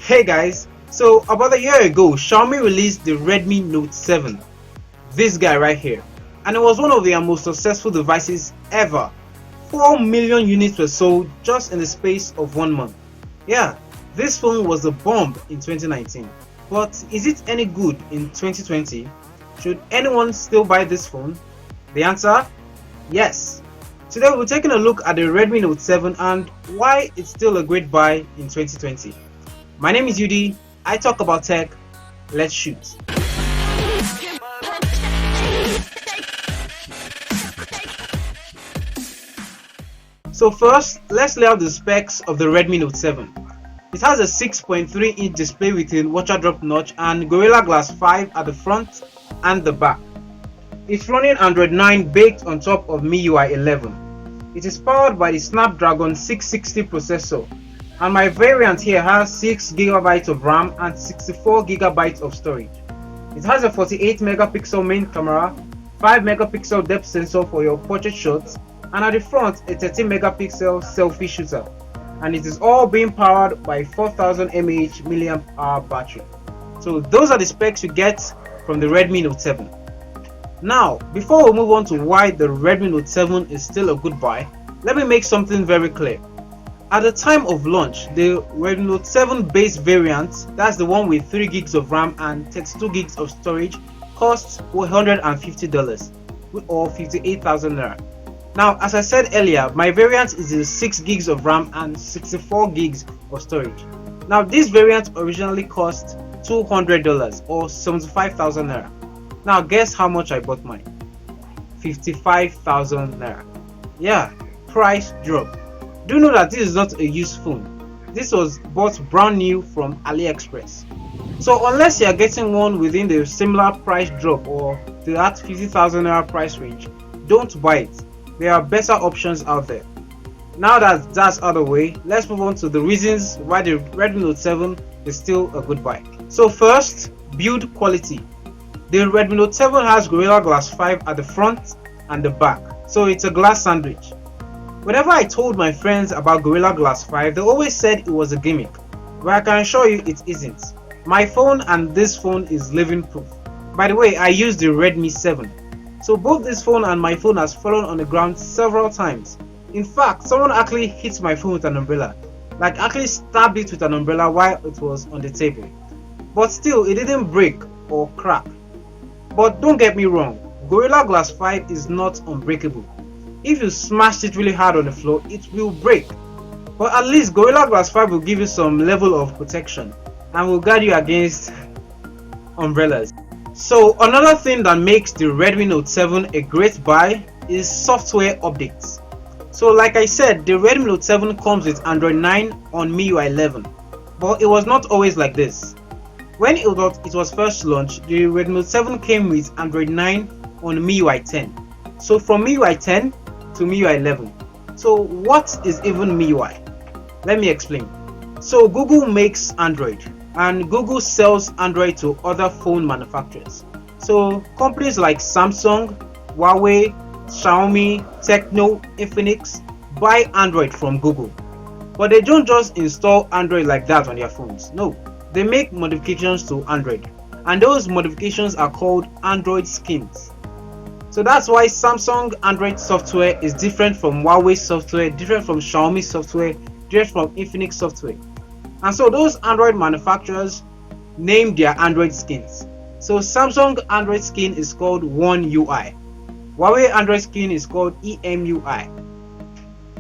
Hey guys, so about a year ago, Xiaomi released the Redmi Note 7, this guy right here, and it was one of their most successful devices ever. 4 million units were sold just in the space of 1 month. Yeah, this phone was a bomb in 2019, but is it any good in 2020? Should anyone still buy this phone? The answer? Yes. Today we're taking a look at the Redmi Note 7 and why it's still a great buy in 2020. My name is Yudi, I talk about tech, let's shoot. So first, let's lay out the specs of the Redmi Note 7. It has a 6.3-inch display with a water drop notch and Gorilla Glass 5 at the front and the back. It's running Android 9 baked on top of MIUI 11. It is powered by the Snapdragon 660 processor, and my variant here has 6GB of RAM and 64GB of storage. It has a 48 megapixel main camera, 5 megapixel depth sensor for your portrait shots, and at the front a 13 megapixel selfie shooter, and it is all being powered by 4000 mAh battery. So those are the specs you get from the Redmi Note 7. Now, before we move on to why the Redmi Note 7 is still a good buy, let me make something very clear. At the time of launch, the Redmi Note 7 base variant, that's the one with 3GB of RAM and 32GB of storage, costs $150 or 58,000 naira. Now, as I said earlier, my variant is the 6GB of RAM and 64GB of storage. Now, this variant originally cost $200 or 75,000 naira. Now, guess how much I bought mine? 55,000 naira. Yeah, price drop. Do you know that this is not a used phone? This was bought brand new from AliExpress. So unless you are getting one within the similar price drop or that 50,000 naira price range, don't buy it. There are better options out there. Now that that's out of the way, let's move on to the reasons why the Redmi Note 7 is still a good buy. So first, build quality. The Redmi Note 7 has Gorilla Glass 5 at the front and the back, so it's a glass sandwich. Whenever I told my friends about Gorilla Glass 5, they always said it was a gimmick, but I can assure you it isn't. My phone and this phone is living proof. By the way, I use the Redmi 7. So both this phone and my phone has fallen on the ground several times. In fact, someone actually hit my phone with an umbrella, like actually stabbed it with an umbrella while it was on the table. But still, it didn't break or crack. But don't get me wrong, Gorilla Glass 5 is not unbreakable. If you smash it really hard on the floor, it will break. But at least Gorilla Glass 5 will give you some level of protection and will guard you against umbrellas. So another thing that makes the Redmi Note 7 a great buy is software updates. So like I said, the Redmi Note 7 comes with Android 9 on MIUI 11, but it was not always like this. When it was first launched, the Redmi Note 7 came with Android 9 on MIUI 10. So from MIUI 10 to MIUI 11. So what is even MIUI? Let me explain. So Google makes Android, and Google sells Android to other phone manufacturers. So companies like Samsung, Huawei, Xiaomi, Tecno, Infinix buy Android from Google. But they don't just install Android like that on their phones. No, they make modifications to Android, and those modifications are called Android skins. So that's why Samsung Android software is different from Huawei software, different from Xiaomi software, different from Infinix software. And so those Android manufacturers name their Android skins. So Samsung Android skin is called One UI. Huawei Android skin is called EMUI.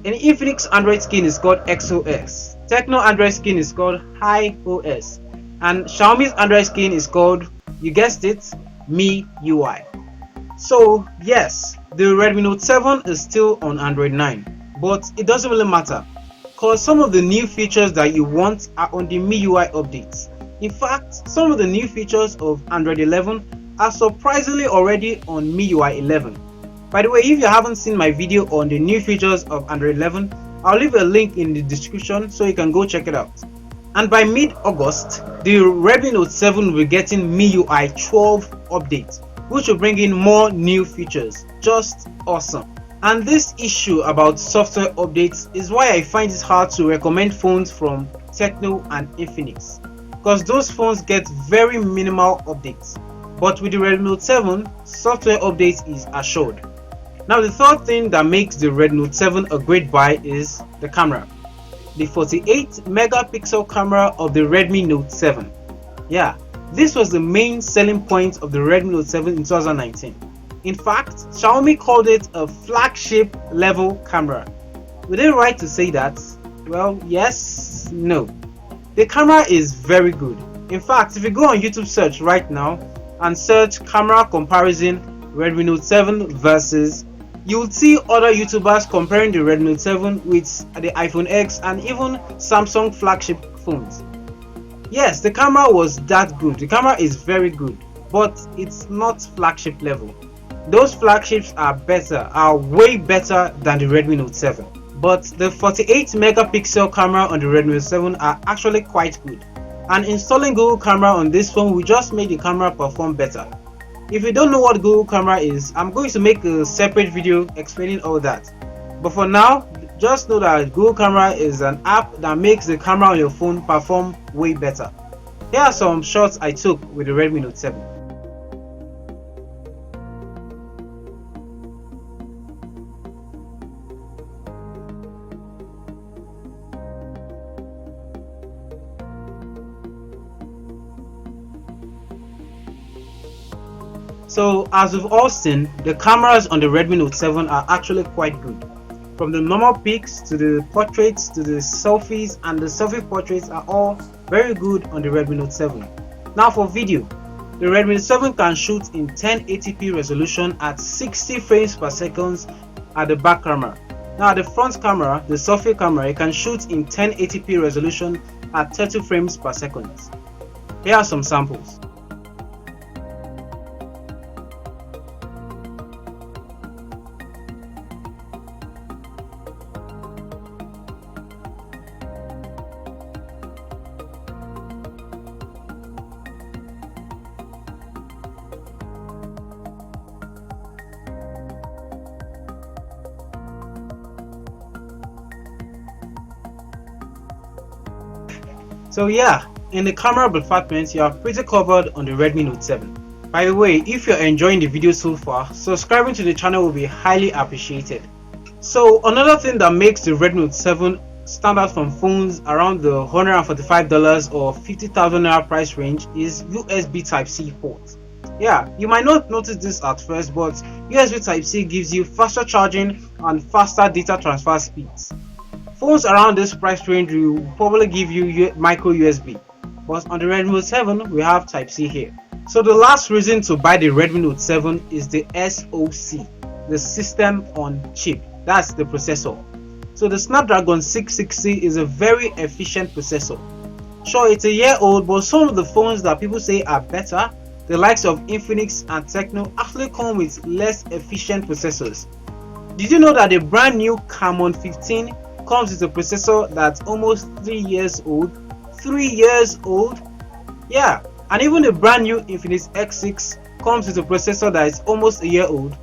And Infinix Android skin is called XOS. Tecno Android skin is called HiOS. And Xiaomi's Android skin is called, you guessed it, MIUI. So yes, the Redmi Note 7 is still on Android 9, but it doesn't really matter, because some of the new features that you want are on the MIUI updates. In fact, some of the new features of Android 11 are surprisingly already on MIUI 11. By the way, if you haven't seen my video on the new features of Android 11, I'll leave a link in the description so you can go check it out. And by mid-August, the Redmi Note 7 will be getting MIUI 12 update, which will bring in more new features. Just awesome. And this issue about software updates is why I find it hard to recommend phones from Tecno and Infinix. because those phones get very minimal updates. But with the Redmi Note 7, software updates is assured. Now the third thing that makes the Redmi Note 7 a great buy is the camera. The 48 megapixel camera of the Redmi Note 7. Yeah, this was the main selling point of the Redmi Note 7 in 2019. In fact, Xiaomi called it a flagship level camera. Were they right to say that? Well, yes, no. The camera is very good. In fact, if you go on YouTube search right now and search camera comparison Redmi Note 7 versus, you will see other YouTubers comparing the Redmi Note 7 with the iPhone X and even Samsung flagship phones. Yes, the camera was that good. The camera is very good, but it's not flagship level. Those flagships are way better than the Redmi Note 7. But the 48 megapixel camera on the Redmi Note 7 are actually quite good. And installing Google Camera on this phone will just make the camera perform better. If you don't know what Google Camera is, I'm going to make a separate video explaining all that. But for now, just know that Google Camera is an app that makes the camera on your phone perform way better. Here are some shots I took with the Redmi Note 7. So as we've all seen, the cameras on the Redmi Note 7 are actually quite good. From the normal pics to the portraits to the selfies, and the selfie portraits are all very good on the Redmi Note 7. Now for video, the Redmi Note 7 can shoot in 1080p resolution at 60 frames per second at the back camera. Now at the front camera, the selfie camera, it can shoot in 1080p resolution at 30 frames per second. Here are some samples. So yeah, in the camera department, you are pretty covered on the Redmi Note 7. By the way, if you're enjoying the video so far, subscribing to the channel will be highly appreciated. So another thing that makes the Redmi Note 7 stand out from phones around the $145 or 50,000 naira price range is USB Type-C port. Yeah, you might not notice this at first, but USB Type-C gives you faster charging and faster data transfer speeds. Phones around this price range will probably give you micro USB, but on the Redmi Note 7 we have Type-C here. So the last reason to buy the Redmi Note 7 is the SoC, the system on chip. That's the processor. So the Snapdragon 660 is a very efficient processor. Sure, it's a year old, but some of the phones that people say are better, the likes of Infinix and Tecno, actually come with less efficient processors. Did you know that the brand new Camon 15 comes with a processor that's almost 3 years old? 3 years old? Yeah, and even the brand new Infinix X6 comes with a processor that is almost a year old.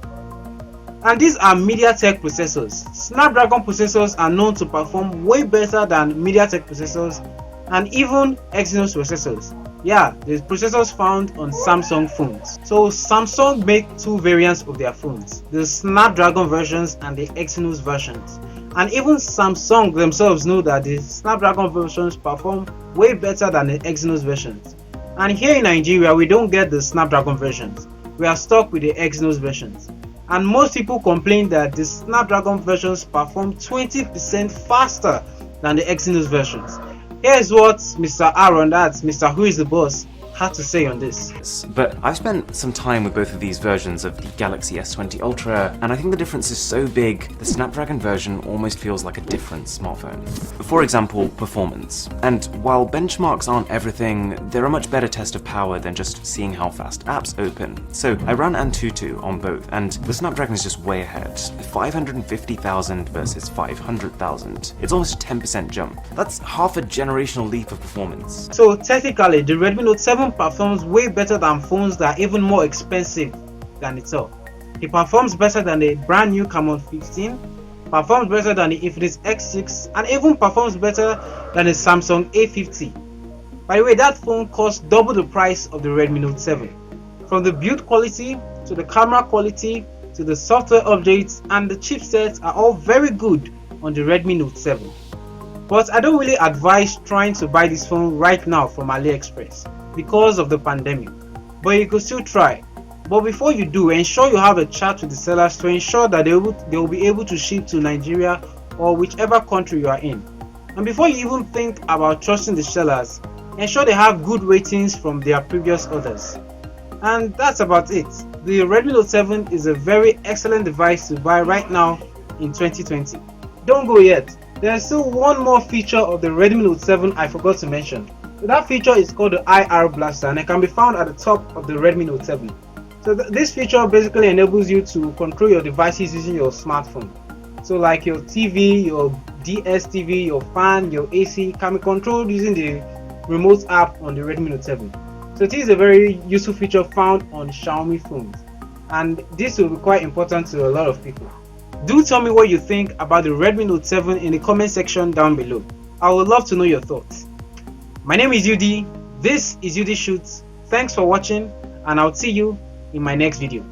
And these are MediaTek processors. Snapdragon processors are known to perform way better than MediaTek processors and even Exynos processors. Yeah, the processors found on Samsung phones. So Samsung make two variants of their phones, the Snapdragon versions and the Exynos versions. And even Samsung themselves know that the Snapdragon versions perform way better than the Exynos versions. And here in Nigeria, we don't get the Snapdragon versions. We are stuck with the Exynos versions. And most people complain that the Snapdragon versions perform 20% faster than the Exynos versions. Here's what Mr. Aaron, that's Mr. Who is the Boss, had to say on this. But I've spent some time with both of these versions of the Galaxy S20 Ultra, and I think the difference is so big, the Snapdragon version almost feels like a different smartphone. For example, performance. And while benchmarks aren't everything, they're a much better test of power than just seeing how fast apps open. So I ran Antutu on both, and the Snapdragon is just way ahead. 550,000 versus 500,000. It's almost a 10% jump. That's half a generational leap of performance. So technically, the Redmi Note 7 performs way better than phones that are even more expensive than itself. It performs better than the brand new Camon 15, performs better than the Infinix X6, and even performs better than the Samsung A50. By the way, that phone costs double the price of the Redmi Note 7. From the build quality, to the camera quality, to the software updates, and the chipsets are all very good on the Redmi Note 7. But I don't really advise trying to buy this phone right now from AliExpress because of the pandemic. But you could still try. But before you do, ensure you have a chat with the sellers to ensure that they will be able to ship to Nigeria or whichever country you are in. And before you even think about trusting the sellers, ensure they have good ratings from their previous orders. And that's about it. The Redmi Note 7 is a very excellent device to buy right now in 2020. Don't go yet. There's still one more feature of the Redmi Note 7 I forgot to mention. So that feature is called the IR Blaster, and it can be found at the top of the Redmi Note 7. So this feature basically enables you to control your devices using your smartphone. So like your TV, your DSTV, your fan, your AC can be controlled using the remote app on the Redmi Note 7. So this is a very useful feature found on Xiaomi phones, and this will be quite important to a lot of people. Do tell me what you think about the Redmi Note 7 in the comment section down below. I would love to know your thoughts. My name is UD, this is UD Shoots. Thanks for watching, and I'll see you in my next video.